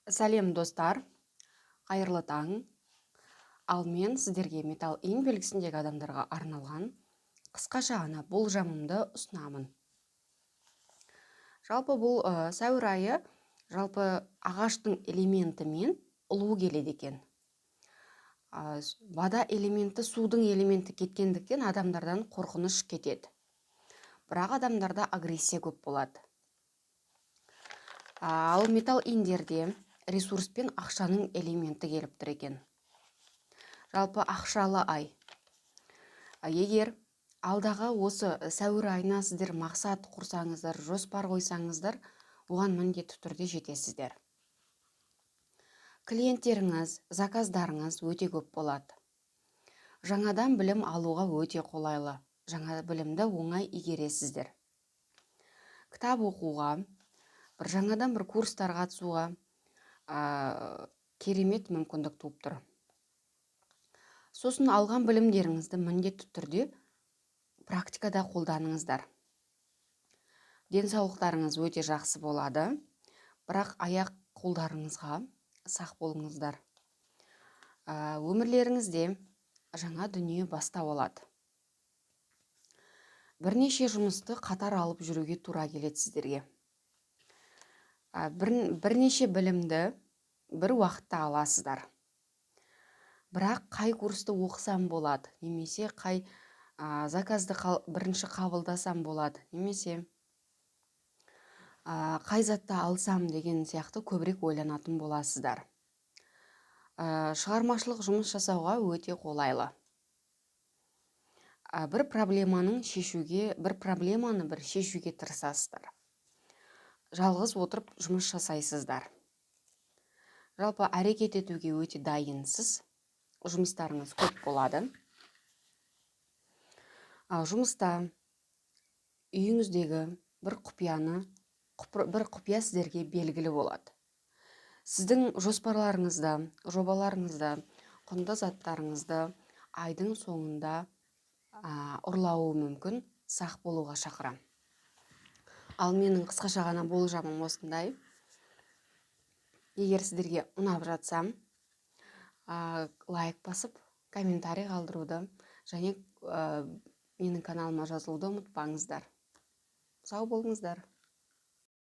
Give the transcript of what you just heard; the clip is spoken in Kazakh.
Сәлем достар, қайырлы таң. Ал мен сіздерге металл ин белгісіндегі адамдарға арналған қысқаша ғана болжамымды ұсынамын. Жалпы бұл сәуір айы жалпы ағаштың элементімен ұлу келеді екен. Бада элементі, судың элементі кеткендіктен адамдардан қорқыныш кетеді. Бірақ адамдарда агрессия көп болады. Ал металл индерде ресурс пен ақшаның элементі келіп тұр екен. Жалпы ақшалы ай. Егер алдағы осы сәуір айына сіздер мақсат құрсаңыздар, жоспар қойсаңыздар, оған міндетті түрде жетесіздер. Клиенттеріңіз, заказдарыңыз өте көп болады. Жаңадан білім алуға өте қолайлы. Жаңа білімді оңай игересіздер. Кітап оқуға, жаңадан бір курстарға қатысуға керемет мүмкіндік туып тұр. Сосын алған білімдеріңізді міндетті түрде практикада қолданыңыздар. Денсаулықтарыңыз өте жақсы болады, бірақ аяқ қолдарыңызға сақ болыңыздар. Өмірлеріңізде жаңа дүние бастау алады. Бірнеше жұмысты қатар алып жүруге тура келеді сіздерге. Бірнеше білімді бір уақытта аласыздар. Бірақ қай курсты оқысам болады, немесе қай заказды бірінші қабылдасам болады, немесе қай затты алсам деген сияқты көбірек ойланатын боласыздар. Шығармашылық жұмыс жасауға өте қолайлы. Бір проблеманы шешуге тырысасыздар. Жалғыз отырып жұмыс жасайсыздар. Жалпы әрекет етуге өте дайынсыз. Жұмыстарыңыз көп болады. Жұмыста үйіңіздегі бір құпия сіздерге белгілі болады. Сіздің жоспарларыңызда, жобаларыңызда, құнды заттарыңызды айдың соңында ұрлауы мүмкін, сақ болуға шақырам. Ал менің қысқаша ғана болжамым осындай. Егер сіздерге ұнап жатсам, лайк басып, комментарий қалдыруды және менің каналыма жазылуды ұмытпаңыздар. Сау болыңыздар.